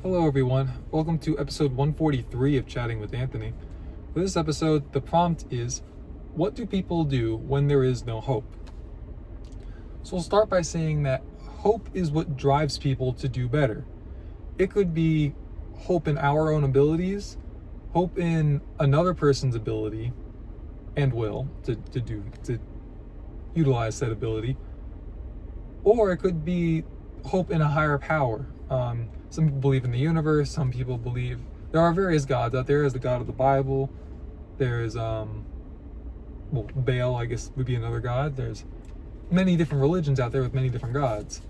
Hello, everyone. Welcome to episode 143 of Chatting with Anthony. For this episode, the prompt is, what do people do when there is no hope? So we'll start by saying that hope is what drives people to do better. It could be hope in our own abilities, hope in another person's ability and will to utilize that ability, or it could be hope in a higher power. Some people believe in the universe. Some people believe there are various gods out there. There's the God of the Bible. There's Baal, I guess, would be another god. There's many different religions out there with many different gods,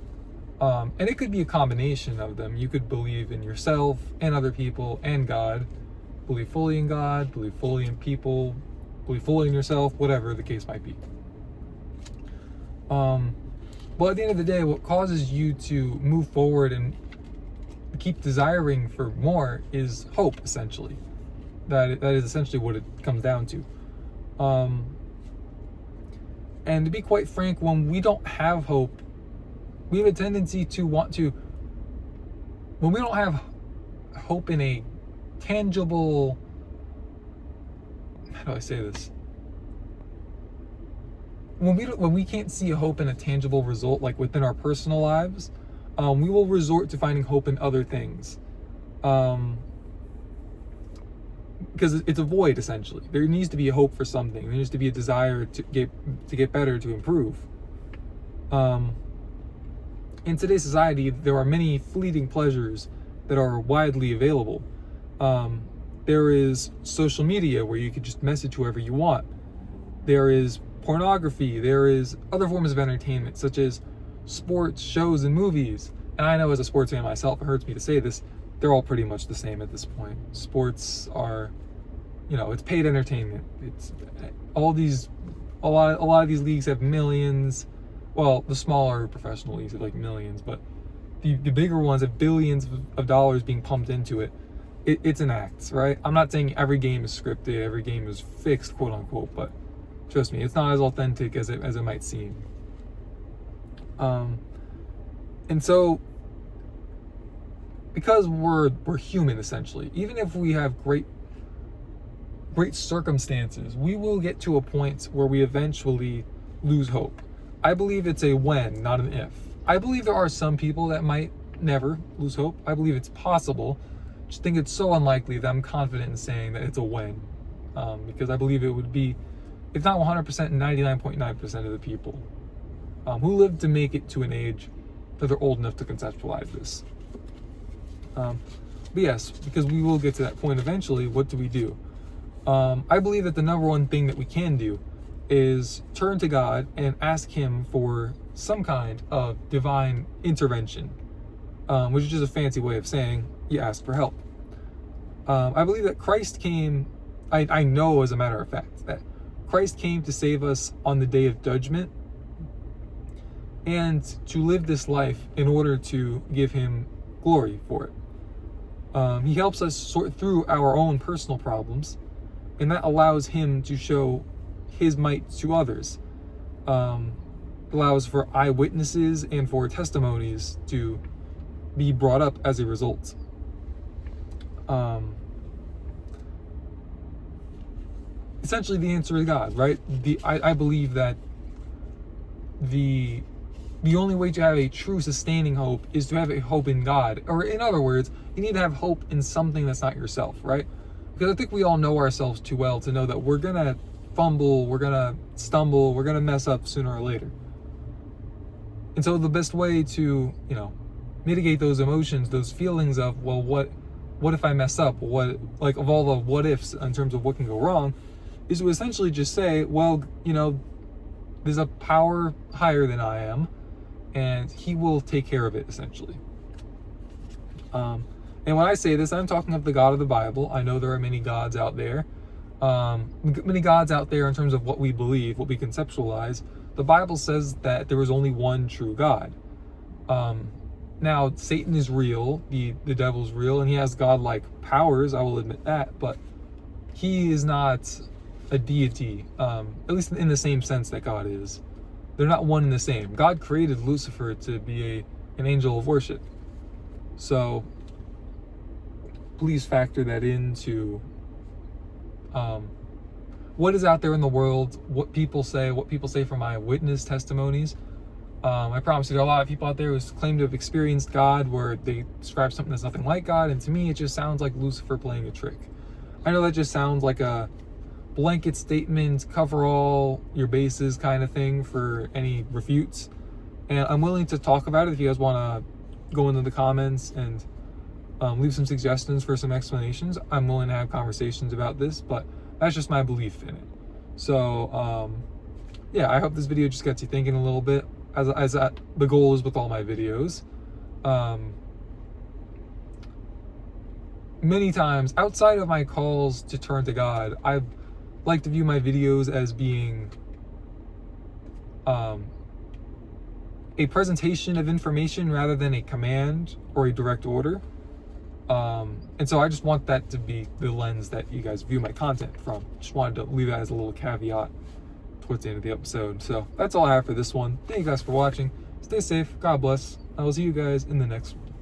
and it could be a combination of them. You could believe in yourself and other people and God, believe fully in God, believe fully in people, believe fully in yourself, whatever the case might be. But at the end of the day, what causes you to move forward and keep desiring for more is hope, essentially. That is essentially what it comes down to. And to be quite frank, when we don't have hope, we have a tendency to want to, when we don't have hope in a tangible, how do I say this? When we can't see a hope in a tangible result, like within our personal lives, we will resort to finding hope in other things, because it's a void. Essentially, there needs to be a hope for something. There needs to be a desire to get better, to improve. In today's society, there are many fleeting pleasures that are widely available. There is social media where you can just message whoever you want. There is pornography. There is other forms of entertainment, such as sports, shows, and movies. And I know as a sports fan myself, it hurts me to say this, they're all pretty much the same at this point. Sports are, it's paid entertainment. It's a lot of these leagues have millions. Well, the smaller professional leagues have like millions, but the bigger ones have billions of dollars being pumped into it. It's an act, right? I'm not saying every game is scripted, every game is fixed, quote unquote, but trust me, it's not as authentic as it might seem. And so, because we're human, essentially, even if we have great circumstances, we will get to a point where we eventually lose hope. I believe it's a when, not an if. I believe there are some people that might never lose hope. I believe it's possible. Just think it's so unlikely that I'm confident in saying that it's a when, because I believe it would be, if not 100%, 99.9% of the people who live to make it to an age that they're old enough to conceptualize this. But yes, because we will get to that point eventually, what do we do? I believe that the number one thing that we can do is turn to God and ask Him for some kind of divine intervention, which is just a fancy way of saying you ask for help. I believe that Christ came, I know as a matter of fact, that Christ came to save us on the day of judgment and to live this life in order to give Him glory for it. He helps us sort through our own personal problems, and that allows Him to show His might to others. Allows for eyewitnesses and for testimonies to be brought up as a result. Essentially, the answer is God, right? I believe that the only way to have a true sustaining hope is to have a hope in God. Or in other words, you need to have hope in something that's not yourself, right? Because I think we all know ourselves too well to know that we're going to fumble, we're going to stumble, we're going to mess up sooner or later. And so the best way to, mitigate those emotions, those feelings of, well, what if I mess up? Of all the what ifs in terms of what can go wrong, is to essentially just say, well, there's a power higher than I am, and He will take care of it, essentially. And when I say this, I'm talking of the God of the Bible. I know there are many gods out there. Many gods out there in terms of what we believe, what we conceptualize. The Bible says that there is only one true God. Now, Satan is real, the devil's real, and he has godlike powers, I will admit that, but he is not a deity, at least in the same sense that God is. They're not one and the same. God created Lucifer to be an angel of worship. So please factor that into what is out there in the world, what people say from my witness testimonies. I promise you, there are a lot of people out there who claim to have experienced God where they describe something that's nothing like God, and to me, it just sounds like Lucifer playing a trick. I know that just sounds like a blanket statement, cover all your bases kind of thing for any refutes. And I'm willing to talk about it if you guys want to go into the comments and leave some suggestions for some explanations. I'm willing to have conversations about this, but that's just my belief in it. So, yeah, I hope this video just gets you thinking a little bit, as the goal is with all my videos. Many times, outside of my calls to turn to God, I like to view my videos as being a presentation of information rather than a command or a direct order. And so I just want that to be the lens that you guys view my content from. Just wanted to leave that as a little caveat towards the end of the episode. So that's all I have for this one. Thank you guys for watching. Stay safe. God bless. I will see you guys in the next one.